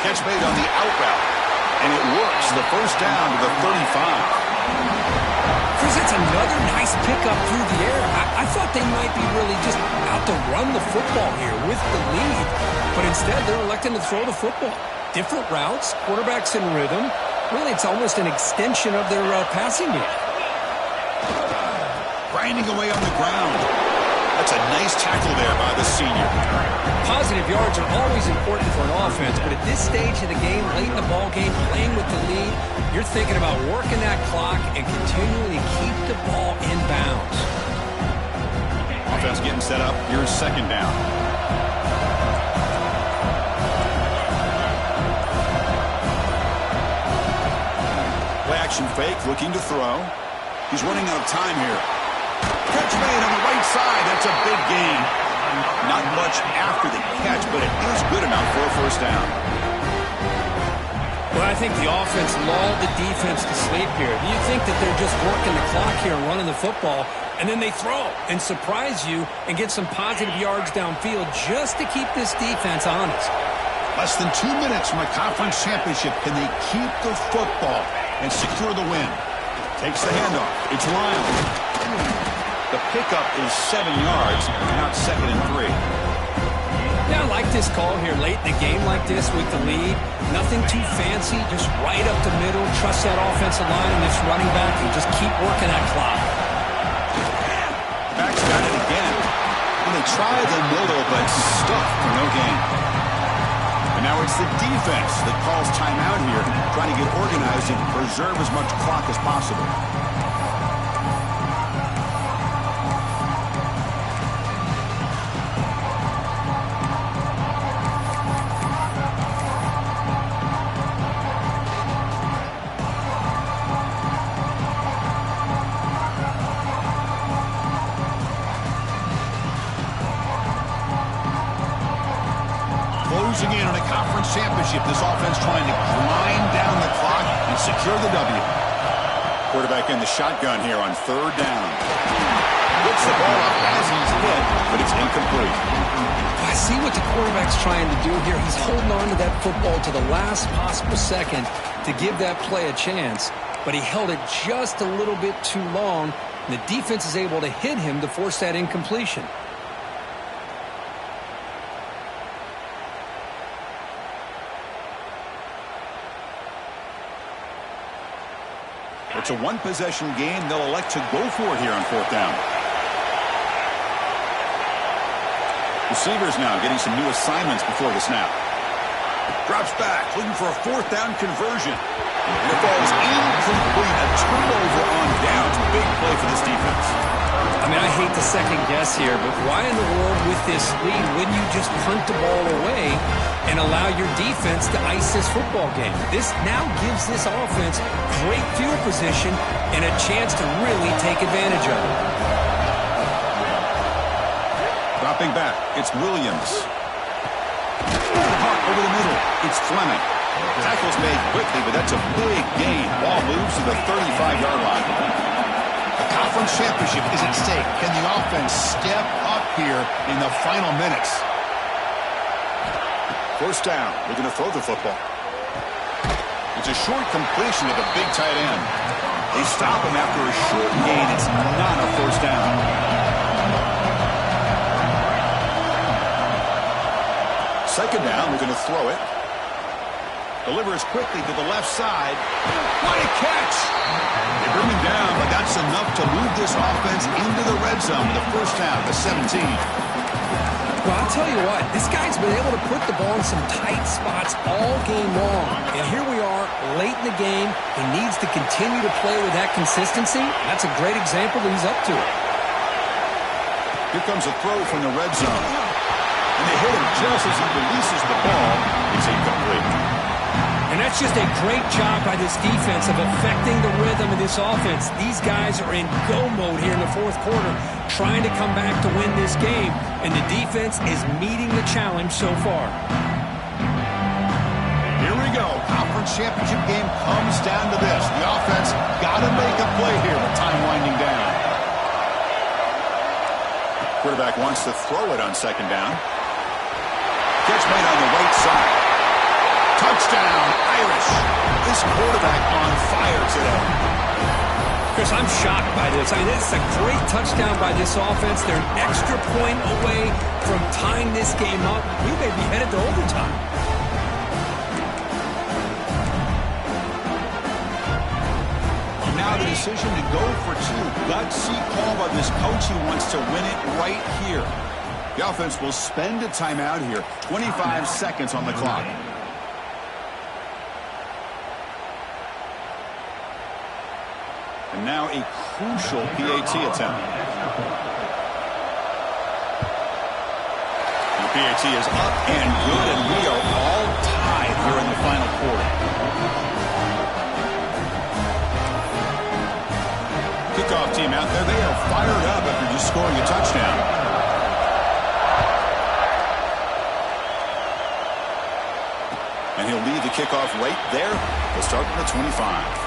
Catch made on the out route, and it works. The first down to the 35. Chris, it's another nice pickup through the air. I thought they might be really just out to run the football here with the lead, but instead they're electing to throw the football. Different routes, quarterbacks in rhythm. Really, it's almost an extension of their passing game. Grinding away on the ground. That's a nice tackle there by the senior. Positive yards are always important for an offense, but at this stage of the game, late in the ball game, playing with the lead, you're thinking about working that clock and continuing to keep the ball in bounds. Offense getting set up. Here's second down. Play action fake, looking to throw. He's running out of time here. Catch made on the right side. That's a big gain. Not much after the catch, but it is good enough for a first down. Well, I think the offense lulled the defense to sleep here. Do you think that they're just working the clock here and running the football, and then they throw and surprise you and get some positive yards downfield just to keep this defense honest? Less than 2 minutes from a conference championship. Can they keep the football and secure the win? Takes the handoff. It's Ryan. The pickup is 7 yards, and now it's 2nd and 3. Yeah, I like this call here late in the game like this with the lead. Nothing too fancy, just right up the middle. Trust that offensive line and this running back and just keep working that clock. Back's got it again. And they try the middle, but stuck for no gain. And now it's the defense that calls timeout here, trying to get organized and preserve as much clock as possible. Closing in on a conference championship, this offense trying to grind down the clock and secure the W. Quarterback in the shotgun here on 3rd down. Puts the ball up as he's hit, but it's incomplete. I see what the quarterback's trying to do here. He's holding on to that football to the last possible second to give that play a chance, but he held it just a little bit too long, and the defense is able to hit him to force that incompletion. It's a one-possession game. They'll elect to go for it here on 4th down. Receivers now getting some new assignments before the snap. Drops back, looking for a 4th down conversion. And it falls incomplete. A turnover on downs. Big play for this defense. I mean, I hate to second guess here, but why in the world with this lead wouldn't you just punt the ball away and allow your defense to ice this football game? This now gives this offense great field position and a chance to really take advantage of it. Dropping back, it's Williams. Caught over the middle, it's Fleming. Tackle's made quickly, but that's a big gain. Ball moves to the 35-yard line. The conference championship is at stake. Can the offense step up here in the final minutes? First down. They're going to throw the football. It's a short completion of the big tight end. They stop him after a short gain. It's not a first down. Second down. They're going to throw it. Delivers quickly to the left side. What a catch! They bring him down, but that's enough to move this offense into the red zone. The first down, the 17. Well, I'll tell you what, this guy's been able to put the ball in some tight spots all game long. And here we are, late in the game. He needs to continue to play with that consistency. That's a great example that he's up to it. Here comes a throw from the red zone. And they hit him just as he releases the ball. It's incomplete. And that's just a great job by this defense of affecting the rhythm of this offense. These guys are in go mode here in the fourth quarter, trying to come back to win this game. And the defense is meeting the challenge so far. Here we go. Conference championship game comes down to this. The offense got to make a play here with time winding down. Quarterback wants to throw it on second down. Catch made on the right side. Touchdown, Irish. This quarterback on fire today. Chris, I'm shocked by this. I mean, it's a great touchdown by this offense. They're an extra point away from tying this game up. We may be headed to overtime. Now the decision to go for two. Gutsy call by this coach. He wants to win it right here. The offense will spend a timeout here. 25 seconds on the clock. And now a crucial PAT attempt. The PAT is up and good, and we are all tied here in the final quarter. Kickoff team out there. They are fired up after just scoring a touchdown. And he'll lead the kickoff right there. They'll start from the 25.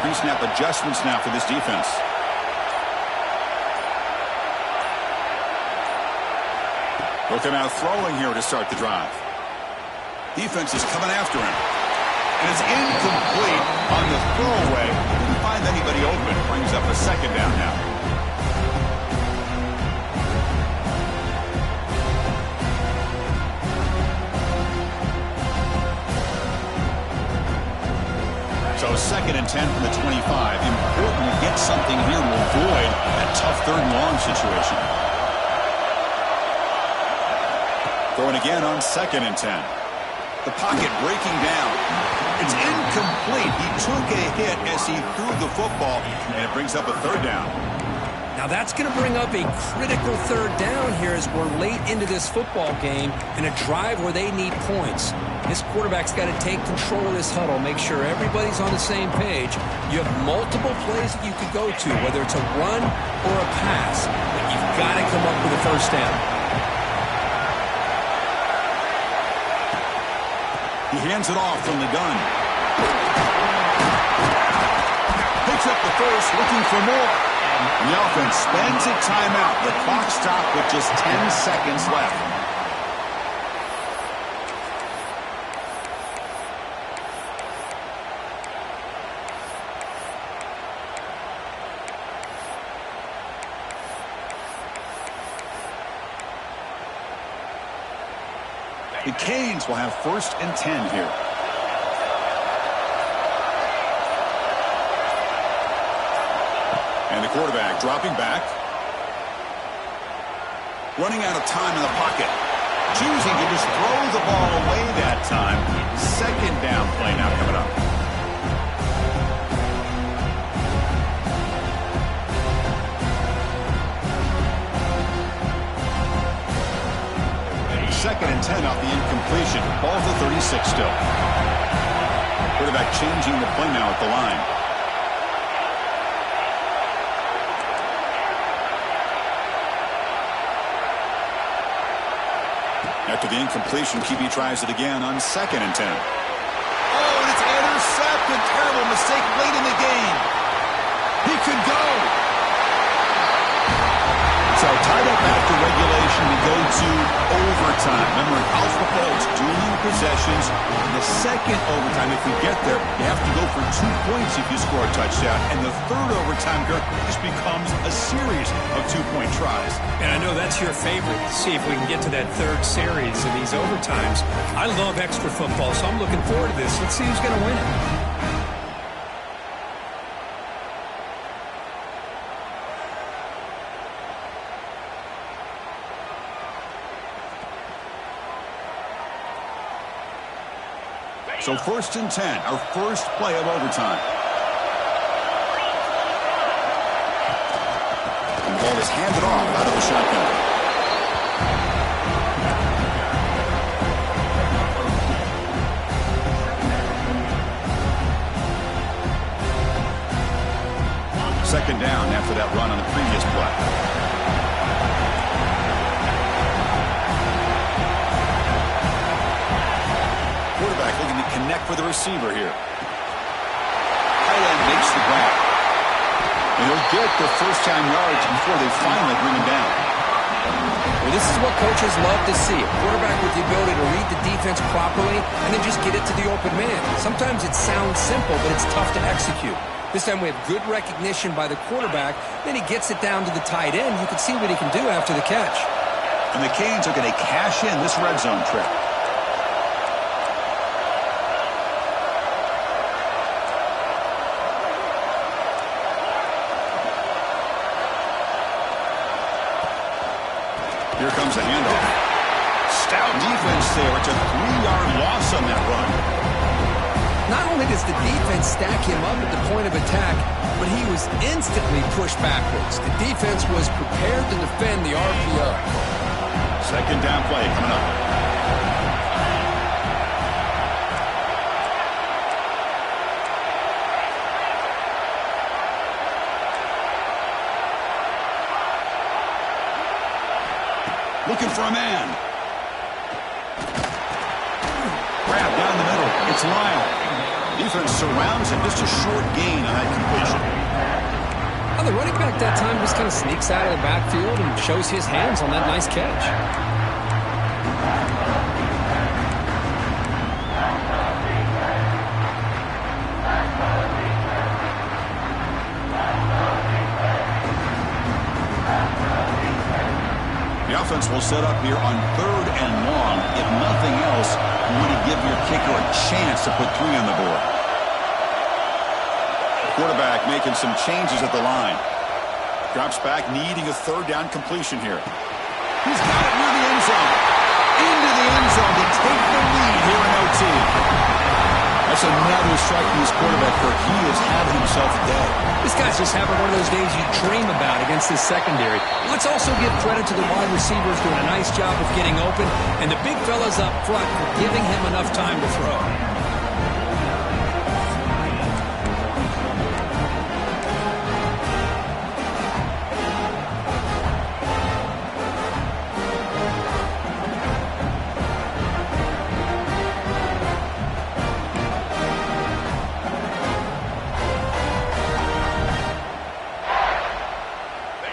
Pre-snap adjustments now for this defense. They'll come out throwing here to start the drive. Defense is coming after him. And it's incomplete on the throwaway. Didn't find anybody open. Brings up a second down now. So second and 10 from the 25. Important to get something here to avoid that tough third and long situation. Going again on second and 10. The pocket breaking down. It's incomplete. He took a hit as he threw the football, and it brings up a third down. Now that's going to bring up a critical third down here as we're late into this football game in a drive where they need points. This quarterback's got to take control of this huddle, make sure everybody's on the same page. You have multiple plays that you could go to, whether it's a run or a pass, but you've got to come up with a first down. He hands it off from the gun. Picks up the first, looking for more. And the offense spends a timeout. The clock stopped with just 10 seconds left. The Canes will have first and 10 here. And the quarterback dropping back. Running out of time in the pocket. Choosing to just throw the ball away that time. Second down play now coming up. Second and 10 off the incompletion. Ball to 36 still. Quarterback changing the play now at the line. After the incompletion, QB tries it again on second and 10. Oh, and it's intercepted. Terrible mistake late in the game. He could go. So tied up after regulation, we go to overtime. Remember, in college football, it's dueling possessions. In the second overtime, if we get there, you have to go for 2 points if you score a touchdown. And the third overtime, Kirk, just becomes a series of 2-point tries. And I know that's your favorite, to see if we can get to that third series of these overtimes. I love extra football, so I'm looking forward to this. Let's see who's going to win it. So 1st and 10, our first play of overtime. And the ball is handed off out of the shotgun. Second down after that run on the previous play. Quarterback looking to connect with the receiver here. Tight end makes the grab. And he'll get the first-time yards before they finally bring him down. Well, this is what coaches love to see. A quarterback with the ability to read the defense properly and then just get it to the open man. Sometimes it sounds simple, but it's tough to execute. This time we have good recognition by the quarterback. Then he gets it down to the tight end. You can see what he can do after the catch. And the Canes are going to cash in this red zone trip. Here comes the handoff. Stout defense there. It's a 3-yard loss on that run. Not only does the defense stack him up at the point of attack, but he was instantly pushed backwards. The defense was prepared to defend the RPO. Second down play coming up. Looking for a man. Grab down the middle. It's Lyle. Defense surrounds him. Just a short gain on that completion. Well, the running back that time just kind of sneaks out of the backfield and shows his hands on that nice catch. The offense will set up here on 3rd and long. If nothing else, you want to give your kicker a chance to put 3 on the board. Quarterback making some changes at the line. Drops back, needing a 3rd down completion here. He's got it near the end zone. Into the end zone to take the lead here in OT. That's another strike from his quarterback, Kirk. He is having himself a day. This guy's just having one of those days you dream about against this secondary. Let's also give credit to the wide receivers doing a nice job of getting open, and the big fellas up front for giving him enough time to throw.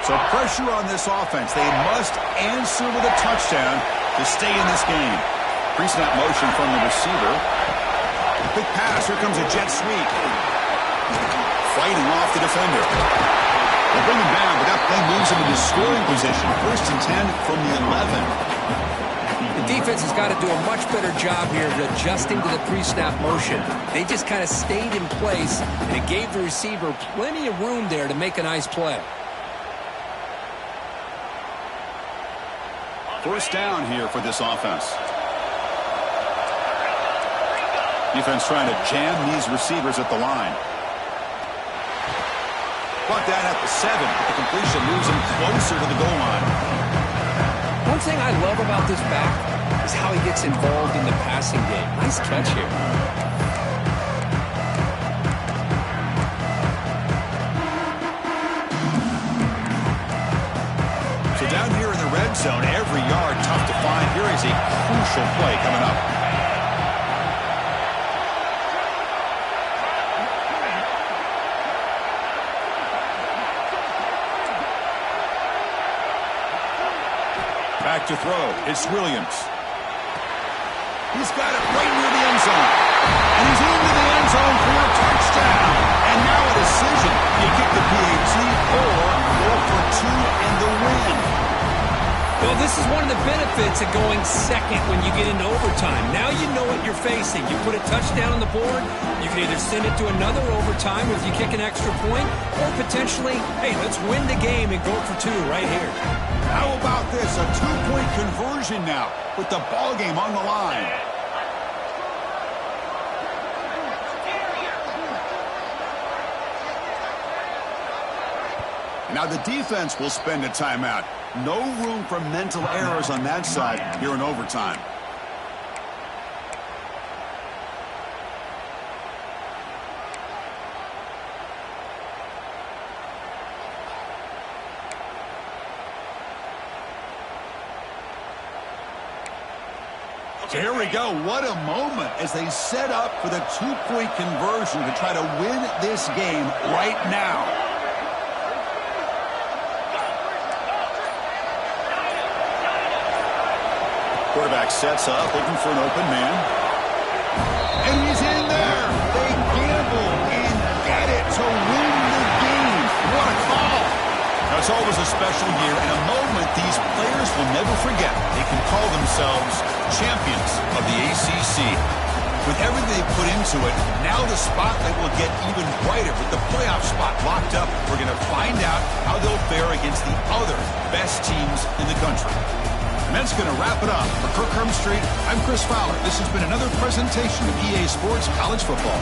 So pressure on this offense. They must answer with a touchdown to stay in this game. Pre-snap motion from the receiver. Quick pass. Here comes a jet sweep. Fighting off the defender. They'll bring him down, but that play moves him into scoring position. 1st and 10 from the 11. The defense has got to do a much better job here of adjusting to the pre-snap motion. They just kind of stayed in place, and it gave the receiver plenty of room there to make a nice play. 1st down here for this offense. Defense trying to jam these receivers at the line. Brought down at the 7. The completion moves him closer to the goal line. One thing I love about this back is how he gets involved in the passing game. Nice catch here. So down here in the red zone, every yard tough to find. Here is a crucial play coming up. Back to throw. It's Williams. He's got it right near the end zone. And he's into the end zone for a touchdown. And now a decision. You kick the PAT or go for two and the win. Well, this is one of the benefits of going second when you get into overtime. Now you know what you're facing. You put a touchdown on the board, you can either send it to another overtime if you kick an extra point, or potentially, hey, let's win the game and go for two right here. How about this? A two-point conversion now with the ball game on the line. Now the defense will spend a timeout. No room for mental errors on that side here in overtime. Here we go. What a moment as they set up for the two-point conversion to try to win this game right now. Quarterback sets up, looking for an open man. And he's in there. They gamble and get it to win the game. What a call. Now, it's always a special year and a moment these players will never forget. They can call themselves champions of the ACC. With everything they put into it, now the spotlight will get even brighter with the playoff spot locked up. We're going to find out how they'll fare against the other best teams in the country. And that's going to wrap it up. For Kirk Street, I'm Chris Fowler. This has been another presentation of EA Sports College Football.